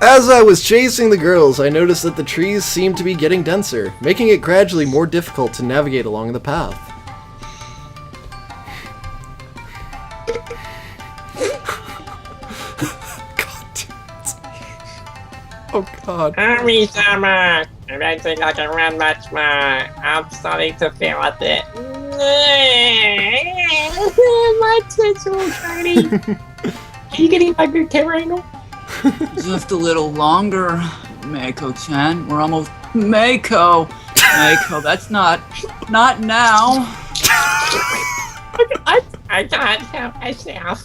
As I was chasing the girls, I noticed that the trees seemed to be getting denser, making it gradually more difficult to navigate along the path. Oh god. Hurry, Summer! I don't think I can run much more. I'm starting to feel a bit. My tits are all shiny. Are you getting my good camera angle? Just a little longer, Mako-chan. We're almost... Mako! Mako, that's not now. I can't help myself.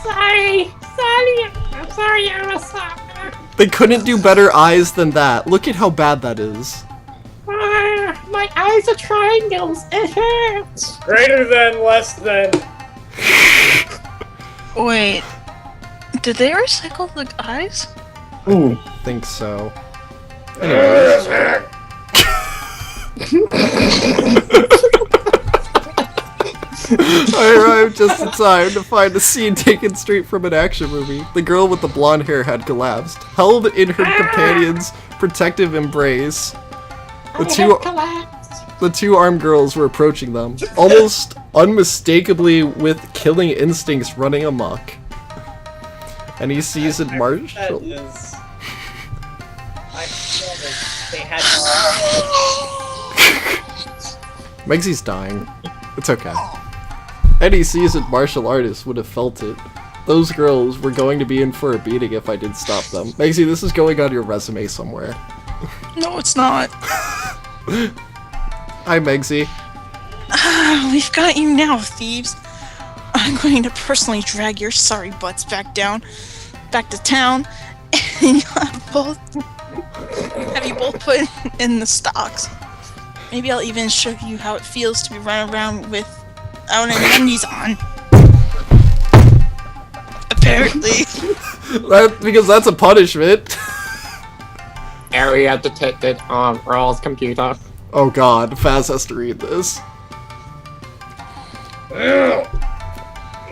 Sorry. I'm sorry, I'm a sucker. They couldn't do better eyes than that. Look at how bad that is. My eyes are triangles. It hurts. Greater than, less than. Wait, did they recycle the eyes? I think so. Anyways. I arrived just in time to find a scene taken straight from an action movie. The girl with the blonde hair had collapsed, held in her companion's protective embrace. The two armed girls were approaching them, almost unmistakably with killing instincts running amok. And he sees it Marshall. I feel like they had. Megsy's dying. It's okay. Any seasoned martial artist would have felt it. Those girls were going to be in for a beating if I didn't stop them. Megsy, this is going on your resume somewhere. No, it's not. Hi, Megsy. We've got you now, thieves. I'm going to personally drag your sorry butts back to town, and have you both put in the stocks. Maybe I'll even show you how it feels to be running around without any undies on. Apparently. Because that's a punishment. Area detected on Raw's computer. Oh god, Faz has to read this. Well,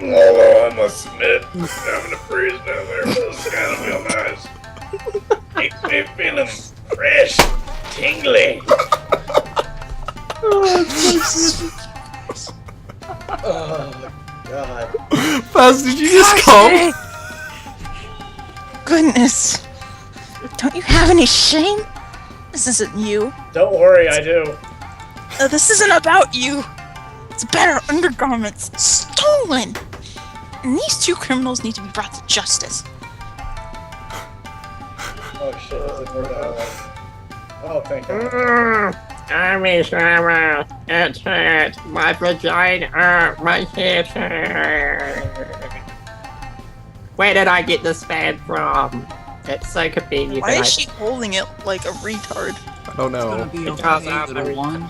although I must admit, having a freeze down there does kind of feel nice. Makes me feeling fresh, tingly. Oh, God. Faz, did you just come? Goodness. Don't you have any shame? This isn't you. Don't worry, I do. This isn't about you. It's about our undergarments. Stolen! And these two criminals need to be brought to justice. Oh shit, doesn't work out like. Oh, thank God. Army Summer, it hurt. My vagina, my head hurt. Where did I get this fan from? It's so convenient. Why is she holding it like a retard? I don't know. It's gonna be Because okay, I'm little one.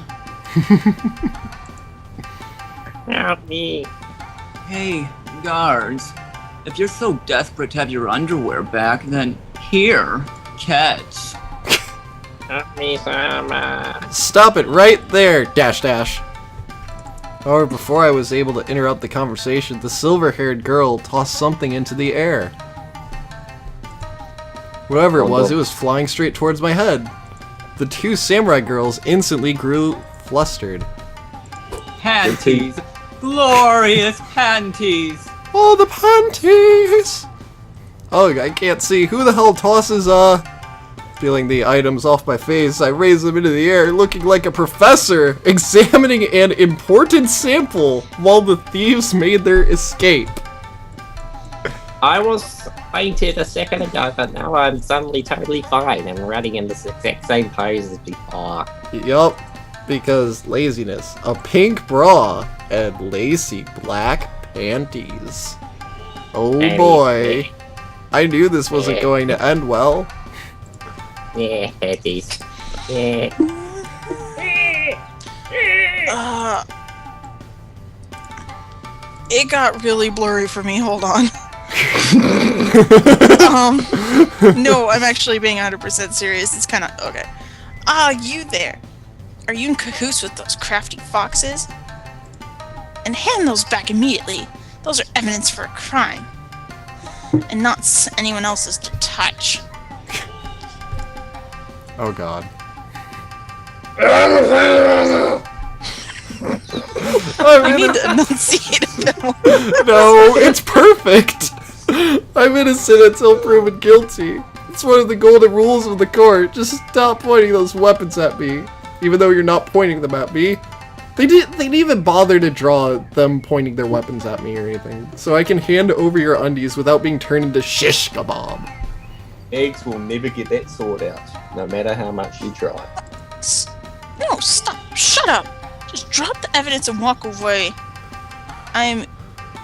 Help me. Hey, guards. If you're so desperate to have your underwear back, then here, catch. Help me, Summer. Stop it right there, dash dash. However, before I was able to interrupt the conversation, the silver-haired girl tossed something into the air. Whatever it was flying straight towards my head. The two samurai girls instantly grew flustered. Panties! Glorious panties! Oh, the panties! Oh, I can't see. Who the hell tosses, Feeling the items off my face, I raised them into the air, looking like a professor, examining an important sample while the thieves made their escape. I was fainted a second ago, but now I'm suddenly totally fine and running in the exact same pose as before. Yup, because laziness. A pink bra and lacy black panties. Oh boy. I knew this wasn't going to end well. Yeah, panties. Yeah. It got really blurry for me. Hold on. No, I'm actually being 100% serious. It's kind of okay. You there? Are you in cahoots with those crafty foxes? And hand those back immediately. Those are evidence for a crime. And not anyone else's to touch. Oh god. I need to enunciate a bit more. No, it's perfect! I'm innocent until proven guilty. It's one of the golden rules of the court. Just stop pointing those weapons at me, even though you're not pointing them at me. They didn't even bother to draw them pointing their weapons at me or anything. So I can hand over your undies without being turned into shish kebab. Eggs will never get that sword out, no matter how much you try. No, stop. Shut up. Just drop the evidence and walk away. I'm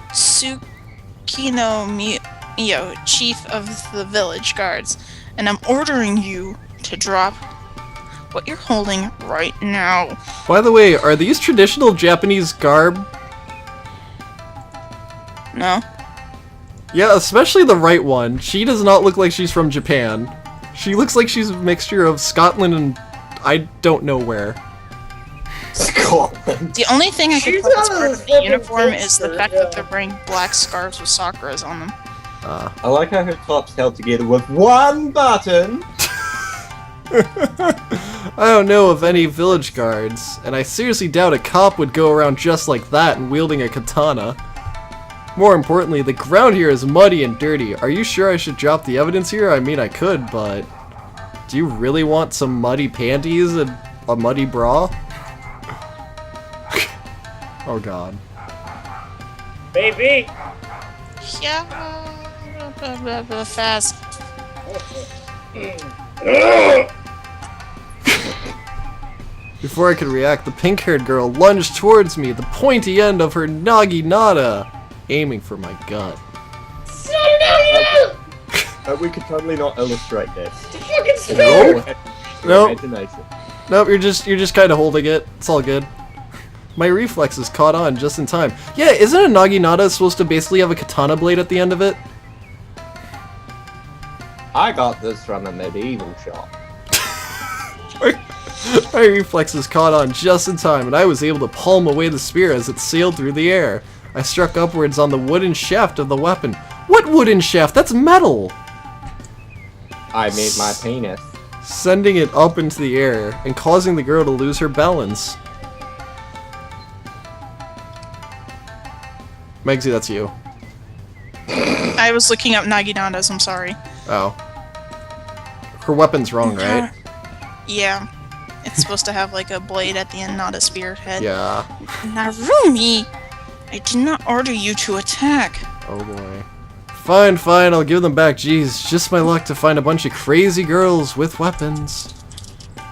Tsukino Mio, chief of the village guards, and I'm ordering you to drop what you're holding right now. By the way, are these traditional Japanese garb? No? Yeah, especially the right one. She does not look like she's from Japan. She looks like she's a mixture of Scotland and I don't know where. Scotland. The only thing I could She's put as on part a of the fucking uniform is the poster, fact yeah. that they're wearing black scarves with Sakuras on them. I like how her top's held together with one button. I don't know of any village guards, and I seriously doubt a cop would go around just like that and wielding a katana. More importantly, the ground here is muddy and dirty. Are you sure I should drop the evidence here? I mean, I could, but do you really want some muddy panties and a muddy bra? Oh god. Baby! Yeah, fast. Before I could react, the pink-haired girl lunged towards me, the pointy end of her naginata, aiming for my gut. We could totally not illustrate this. Fucking spit! Nope. Nope. Imagination. Nope, you're just kind of holding it. It's all good. My reflexes caught on just in time. Yeah, isn't a naginata supposed to basically have a katana blade at the end of it? I got this from a medieval shop. My reflexes caught on just in time, and I was able to palm away the spear as it sailed through the air. I struck upwards on the wooden shaft of the weapon. What wooden shaft? That's metal! I made my penis. Sending it up into the air and causing the girl to lose her balance. Megsy, that's you. I was looking up naginatas, I'm sorry. Oh. Her weapon's wrong, right? Yeah. It's supposed to have like a blade at the end, not a spearhead. Yeah. Narumi! I did not order you to attack. Oh boy. Fine, fine, I'll give them back. Jeez, just my luck to find a bunch of crazy girls with weapons.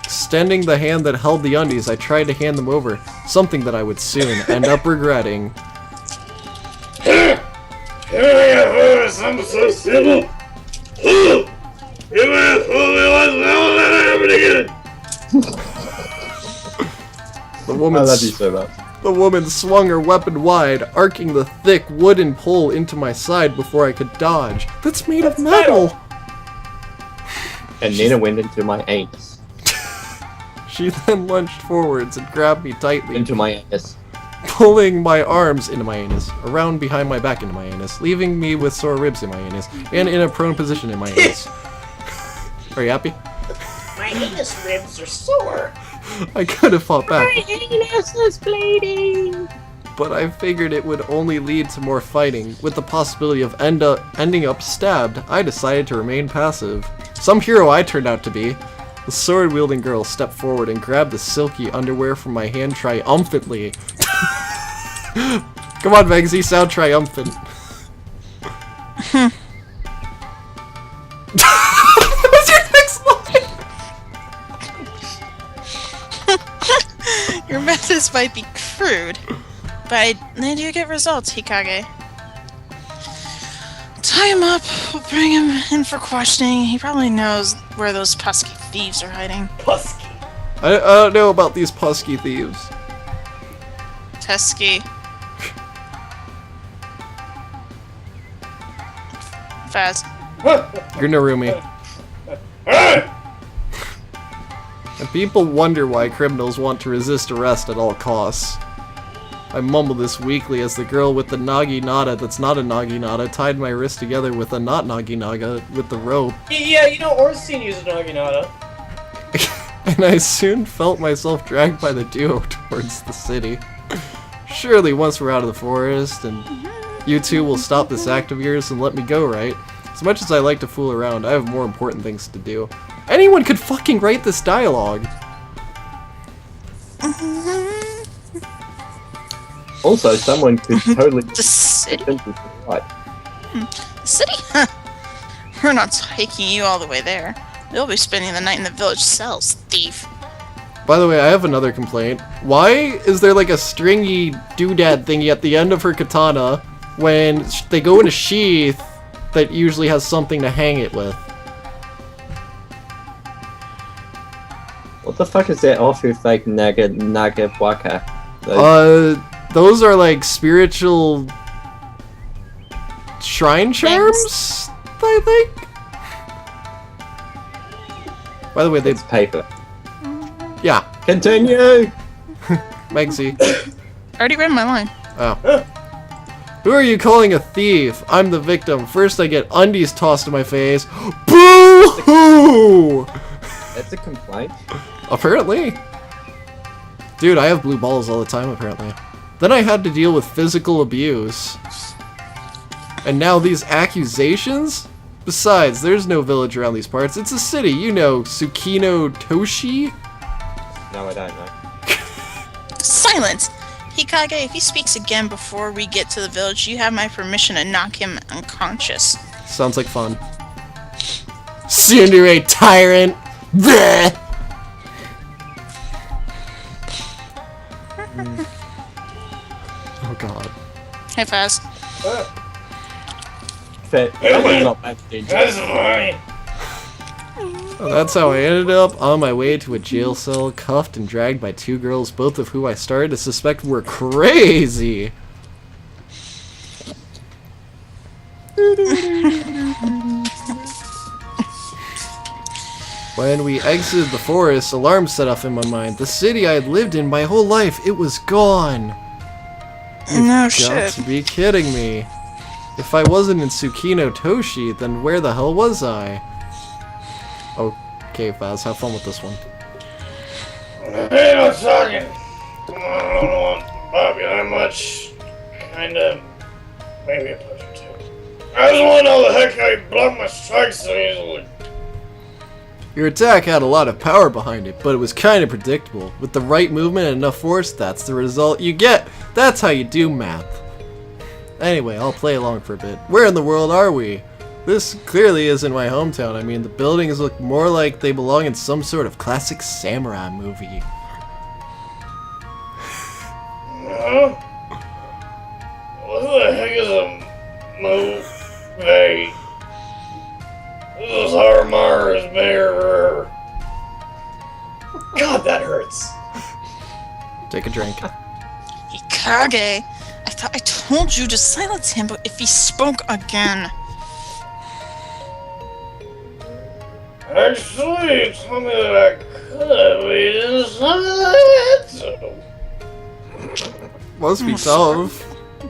Extending the hand that held the undies, I tried to hand them over, something that I would soon end up regretting. I'm so civil! You wanna fool me once, now let happen again! The woman, I love you so much. the woman swung her weapon wide, arcing the thick wooden pole into my side before I could dodge. That's made of metal! And then it went into my anus. She then lunged forwards and grabbed me tightly, Into my anus. pulling my arms into my anus, around behind my back into my anus, leaving me with sore ribs in my anus, and in a prone position in my anus. Are you happy? My anus ribs are sore. I could have fought back, anus is bleeding. but I figured it would only lead to more fighting. With the possibility of ending up stabbed, I decided to remain passive. Some hero I turned out to be. The sword-wielding girl stepped forward and grabbed the silky underwear from my hand triumphantly. Come on, Megsy, sound triumphant. What's your next line? Your methods might be crude, but they do get results, Hikage. Tie him up, we'll bring him in for questioning. He probably knows where those pesky thieves are hiding. Pusky. I don't know about these pesky thieves. Pesky. Fast. You're Narumi. And people wonder why criminals want to resist arrest at all costs. I mumble this weakly as the girl with the naginata that's not a naginata tied my wrist together with a not naginaga with the rope. Yeah, you know, Ornstein used a naginata. And I soon felt myself dragged by the duo towards the city. Surely once we're out of the forest and you two will stop this act of yours and let me go, right? As much as I like to fool around, I have more important things to do. Anyone could fucking write this dialogue. Also, someone could totally... The city? What? The city? Huh. We're not taking you all the way there. You'll be spending the night in the village cells, thief. By the way, I have another complaint. Why is there like a stringy doodad thingy at the end of her katana when they go in a sheath that usually has something to hang it with? What the fuck is that off with like Naga Waka? Those are like spiritual shrine charms, I think? By the way, It's paper. Yeah, Continue! Megsy. I already read my line. Oh. Who are you calling a thief? I'm the victim. First I get undies tossed in my face. Boo-hoo! That's a complaint. Apparently. Dude, I have blue balls all the time, apparently. Then I had to deal with physical abuse. And now these accusations? Besides, there's no village around these parts. It's a city, you know, Tsukino Toshi? No, I don't know. Silence! Hikage, if he speaks again before we get to the village, you have my permission to knock him unconscious. Sounds like fun. Tsundere tyrant! Bleh! Oh god. Hey, Faz. That was not bad, dude. That's funny. Well, that's how I ended up on my way to a jail cell, cuffed and dragged by two girls, both of who I started to suspect were crazy. When we exited the forest, alarms set off in my mind. The city I had lived in my whole life, it was gone. No Got shit. to be kidding me. If I wasn't in Tsukino Toshi, then where the hell was I? Okay, Faz, have fun with this one. Hey, no talking. I don't want Bobby that much. Kinda. Maybe a push or two. I just want to know the heck I blocked my strikes so easily. Your attack had a lot of power behind it, but it was kind of predictable. With the right movement and enough force, that's the result you get. That's how you do math. Anyway, I'll play along for a bit. Where in the world are we? This clearly isn't my hometown. I mean, the buildings look more like they belong in some sort of classic samurai movie. Huh? What the heck is a movie? This is Harmar's mirror. God, that hurts. Take a drink. Hikage, I thought I told you to silence him, but if he spoke again... Actually, you told me that I could have eaten silent. Must be tough.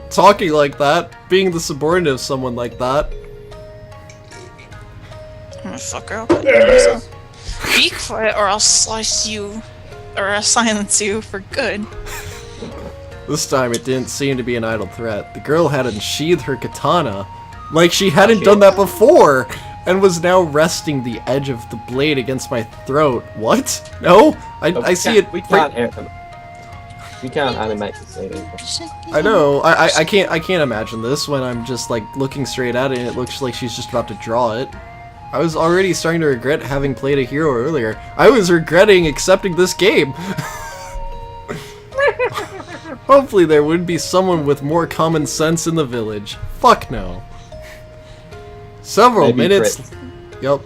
Talking like that, being the subordinate of someone like that. Motherfucker, I'll put you myself. Be quiet or I'll slice you, or I'll silence you for good. This time it didn't seem to be an idle threat. The girl had unsheathed her katana, like she hadn't done that before, and was now resting the edge of the blade against my throat. What? No? I see it. We can't animate the scene. I know. I can't imagine this when I'm just like looking straight at it and it looks like she's just about to draw it. I was already starting to regret having played a hero earlier. I was regretting accepting this game. Hopefully there would be someone with more common sense in the village. Fuck no. Several minutes. Yep.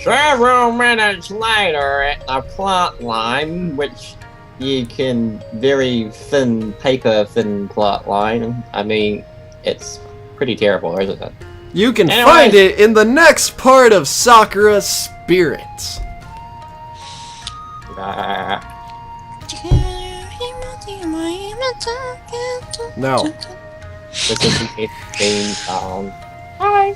Several minutes later at the plot line, which you can very thin plot line. I mean, it's pretty terrible, isn't it? You can Anyways. find it in the next part of Sakura Spirits. No. This is the theme song. Bye.